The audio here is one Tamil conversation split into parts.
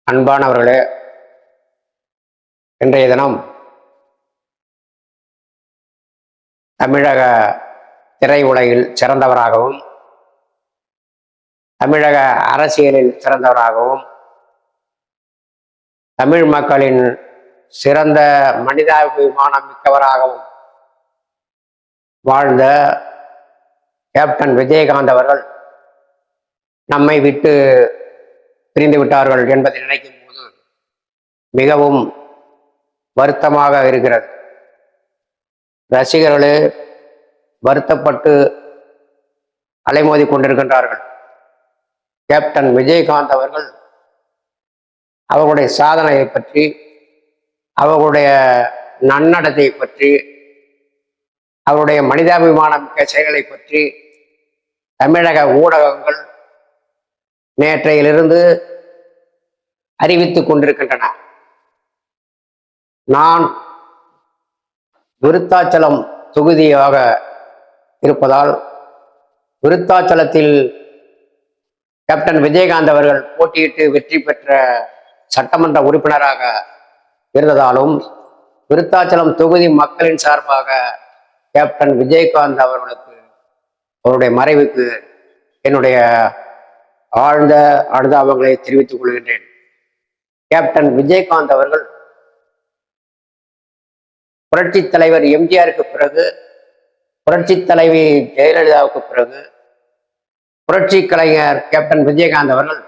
அன்பானவர்களே, இன்றைய தினம் தமிழக திரையுலகில் சிறந்தவராகவும் தமிழக அரசியலில் சிறந்தவராகவும் தமிழ் மக்களின் சிறந்த மனிதாபிமானம் மிக்கவராகவும் வாழ்ந்த கேப்டன் விஜயகாந்த் அவர்கள் நம்மை விட்டு பிரிந்து விட்டார்கள் என்பதை நினைக்கும் போது மிகவும் வருத்தமாக இருக்கிறது. ரசிகர்களே வருத்தப்பட்டு அலைமோதி கொண்டிருக்கின்றார்கள். கேப்டன் விஜயகாந்த் அவர்கள் அவர்களுடைய சாதனையை பற்றி, அவர்களுடைய நன்னடத்தை பற்றி, அவருடைய மனிதாபிமான மிக்க செயல்களை பற்றி தமிழக ஊடகங்கள் நேற்றையிலிருந்து அறிவித்துக் கொண்டிருக்கின்றன. நான் விருத்தாச்சலம் தொகுதியாக இருப்பதால் விருத்தாச்சலத்தில் கேப்டன் விஜயகாந்த் அவர்கள் போட்டியிட்டு வெற்றி பெற்ற சட்டமன்ற உறுப்பினராக இருந்ததாலும் விருத்தாச்சலம் தொகுதி மக்களின் சார்பாக கேப்டன் விஜயகாந்த் அவர்களுக்கு, அவருடைய மறைவுக்கு என்னுடைய ஆழ்ந்த அனுதாபங்களை தெரிவித்துக் கொள்கின்றேன். கேப்டன் விஜயகாந்த் அவர்கள் புரட்சி தலைவர் எம்ஜிஆருக்கு பிறகு, புரட்சி தலைவி ஜெயலலிதாவுக்கு பிறகு புரட்சி கலைஞர் கேப்டன் விஜயகாந்த் அவர்கள்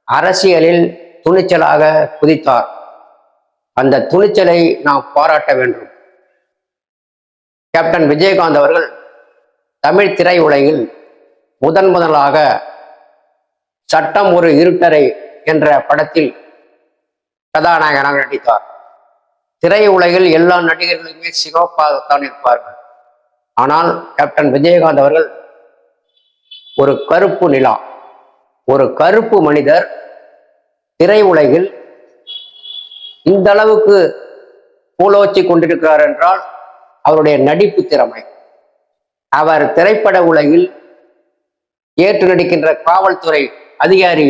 அரசியலில் துணிச்சலாக குதித்தார். அந்த துணிச்சலை நாம் பாராட்ட வேண்டும். கேப்டன் விஜயகாந்த் அவர்கள் தமிழ் திரையுலகில் முதலாக சட்டம் ஒரு இருட்டறை என்ற படத்தில் கதாநாயகனாக நடித்தார். திரையுலகில் எல்லா நடிகர்களுமே சிவப்பாகத்தான் இருப்பார்கள். ஆனால் கேப்டன் விஜயகாந்த் அவர்கள் ஒரு கருப்பு நிலா, ஒரு கருப்பு மனிதர் திரையுலகில் இந்த அளவுக்கு பூலோச்சி கொண்டிருக்கிறார் என்றால் அவருடைய நடிப்பு திறமை. அவர் திரைப்பட உலகில் ஏற்று நடிக்கின்ற காவல்துறை அதிகாரி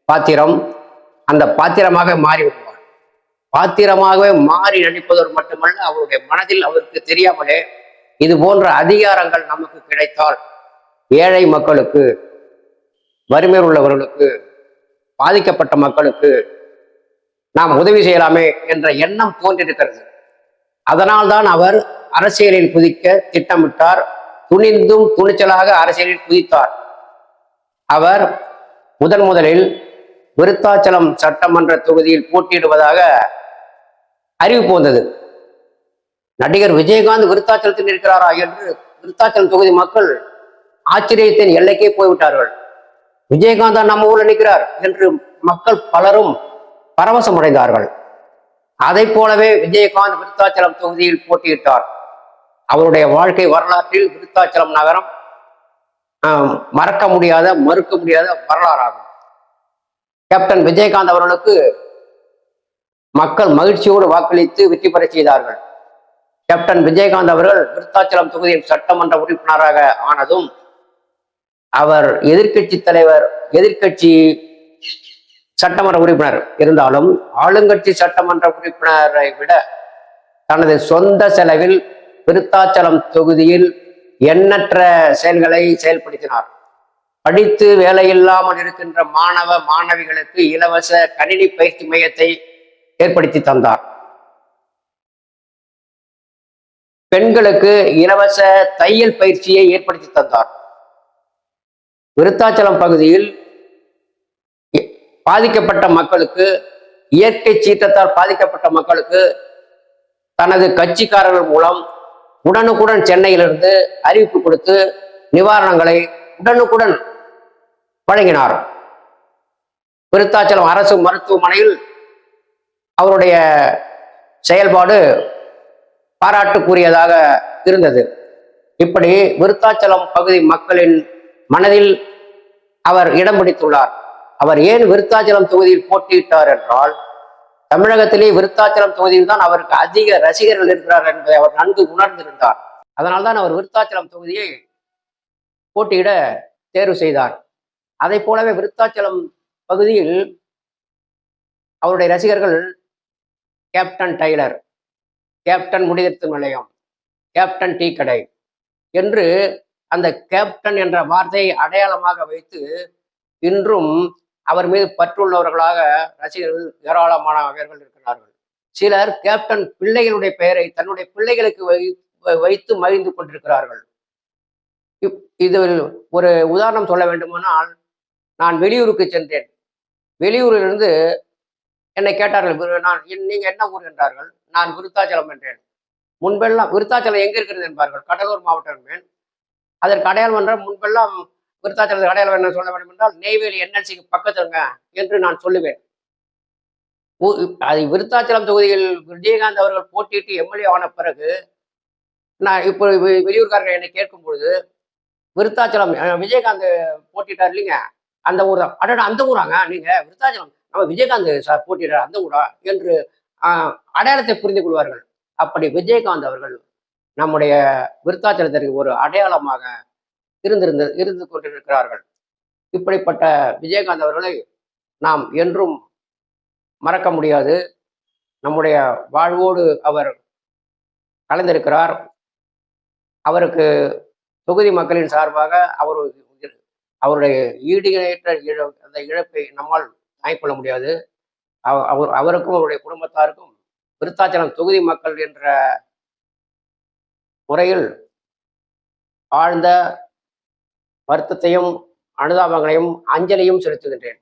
பாத்திரம் அந்த பாத்திரமாக மாறிவிடுவார். பாத்திரமாகவே மாறி நடிப்பதோடு மட்டுமல்ல, அவருடைய மனதில் அவருக்கு தெரியாமலே இது போன்ற அதிகாரங்கள் நமக்கு கிடைத்தால் ஏழை மக்களுக்கு, வறுமையில் உள்ளவர்களுக்கு, பாதிக்கப்பட்ட மக்களுக்கு நாம் உதவி செய்யலாமே என்ற எண்ணம் தோன்றிருக்கிறது. அதனால்தான் அவர் அரசியலில் குதிக்க திட்டமிட்டார். துணிந்தும் துணிச்சலாக அரசியலில் குதித்தார். அவர் முதலில் விருத்தாச்சலம் சட்டமன்ற தொகுதியில் போட்டியிடுவதாக அறிவிப்பு வந்தது. நடிகர் விஜயகாந்த் விருத்தாச்சலத்தில் இருக்கிறாரா என்று விருத்தாச்சலம் தொகுதி மக்கள் ஆச்சரியத்தின் எல்லைக்கே போய்விட்டார்கள். விஜயகாந்த் நம்ம ஊரில் நிற்கிறார் என்று மக்கள் பலரும் பரவசம் அடைந்தார்கள். அதை போலவே விஜயகாந்த் விருத்தாச்சலம் தொகுதியில் போட்டியிட்டார். அவருடைய வாழ்க்கை வரலாற்றில் விருத்தாச்சலம் நகரம் மறக்க முடியாத, மறுக்க முடியாத வரலாறாகும். கேப்டன் விஜயகாந்த் அவர்களுக்கு மக்கள் மகிழ்ச்சியோடு வாக்களித்து வெற்றி பெற செய்தார்கள். கேப்டன் விஜயகாந்த் அவர்கள் விருத்தாச்சலம் தொகுதியில் சட்டமன்ற உறுப்பினராக ஆனதும் அவர் எதிர்கட்சி தலைவர், எதிர்கட்சி சட்டமன்ற உறுப்பினர் இருந்தாலும் ஆளுங்கட்சி சட்டமன்ற உறுப்பினரை விட தனது சொந்த செலவில் விருத்தாச்சலம் தொகுதியில் எண்ணற்ற செயல்களை செயல்படுத்தினார். படித்து வேலையில்லாமல் இருக்கின்ற மாணவ மாணவிகளுக்கு இலவச கணினி பயிற்சி மையத்தை ஏற்படுத்தி தந்தார். பெண்களுக்கு இலவச தையல் பயிற்சியை ஏற்படுத்தி தந்தார். விருத்தாச்சலம் பகுதியில் பாதிக்கப்பட்ட மக்களுக்கு, இயற்கை சீற்றத்தால் பாதிக்கப்பட்ட மக்களுக்கு தனது கட்சிக்காரர்கள் மூலம் உடனுக்குடன் சென்னையிலிருந்து அறிவிப்பு கொடுத்து நிவாரணங்களை உடனுக்குடன் வழங்கினார். விருத்தாச்சலம் அரசு மருத்துவமனையில் அவருடைய செயல்பாடு பாராட்டுக்குரியதாக இருந்தது. இப்படி விருத்தாச்சலம் பகுதி மக்களின் மனதில் அவர் இடம் பிடித்துள்ளார். அவர் ஏன் விருத்தாச்சலம் தொகுதியில் போட்டியிட்டார் என்றால், தமிழகத்திலே விருத்தாச்சலம் தொகுதியில் தான் அவருக்கு அதிக ரசிகர்கள் இருக்கிறார் என்பதை அவர் நன்கு உணர்ந்திருந்தார். அதனால்தான் அவர் விருத்தாச்சலம் தொகுதியை போட்டியிட தேர்வு செய்தார். அதை போலவே விருத்தாச்சலம் பகுதியில் அவருடைய ரசிகர்கள் கேப்டன் டைலர், கேப்டன் முடிதிருத்தும் நிலையம், கேப்டன் டீ கடை என்று அந்த கேப்டன் என்ற வார்த்தையை அடையாளமாக வைத்து இன்றும் அவர் மீது பற்றுள்ளவர்களாக ரசிகர்கள் ஏராளமானவர்கள் இருக்கிறார்கள். சிலர் கேப்டன் பிள்ளைகளுடைய பெயரை தன்னுடைய பிள்ளைகளுக்கு வைத்து மகிழ்ந்து கொண்டிருக்கிறார்கள். இதில் ஒரு உதாரணம் சொல்ல வேண்டுமானால், நான் வெளியூருக்கு சென்றேன். வெளியூரிலிருந்து என்னை கேட்டார்கள், நீங்க என்ன ஊர் என்றார்கள். நான் விருத்தாச்சலம் என்றேன். முன்பெல்லாம் விருத்தாச்சலம் எங்க இருக்கிறது என்பார்கள். கடலூர் மாவட்டம் என்பேன். அதற்கு அடையாளம் என்றால் முன்பெல்லாம் விருத்தாச்சலத்துக்கு அடையாளம் என்ன சொல்ல வேண்டும் என்றால், நெய்வேலி என்எல்சிக்கு பக்கத்துலங்க என்று நான் சொல்லுவேன். அது விருத்தாச்சலம் தொகுதியில் விஜயகாந்த் அவர்கள் போட்டியிட்டு எம்எல்ஏ ஆன பிறகு, நான் இப்போ வெளியூர்காரர்கள் என்னை கேட்கும் பொழுது, விருத்தாச்சலம் விஜயகாந்த் போட்டிட்டார் இல்லைங்க, அந்த ஊர் தான். அடடா, அந்த ஊராங்க நீங்க? விருத்தாச்சலம் நம்ம விஜயகாந்த் சார் போட்டிட்டார் அந்த ஊரா என்று அடையாளத்தை புரிந்து கொள்வார்கள். அப்படி விஜயகாந்த் அவர்கள் நம்முடைய விருத்தாச்சலத்திற்கு ஒரு அடையாளமாக இருந்து கொண்டிருக்கிறார்கள். இப்படிப்பட்ட விஜயகாந்த் அவர்களை நாம் என்றும் மறக்க முடியாது. நம்முடைய வாழ்வோடு அவர் கலந்திருக்கிறார். அவருக்கு தொகுதி மக்களின் சார்பாக அவருடைய ஈடு இணையற்ற அந்த இழப்பை நம்மால் தாங்கிக்கொள்ள முடியாது. அவருக்கும் அவருடைய குடும்பத்தாருக்கும் விருத்தாச்சலம் தொகுதி மக்கள் என்ற முறையில் ஆழ்ந்த வருத்தத்தையும் அனுதாபங்களையும் அஞ்சலியும் செலுத்துகின்றேன்.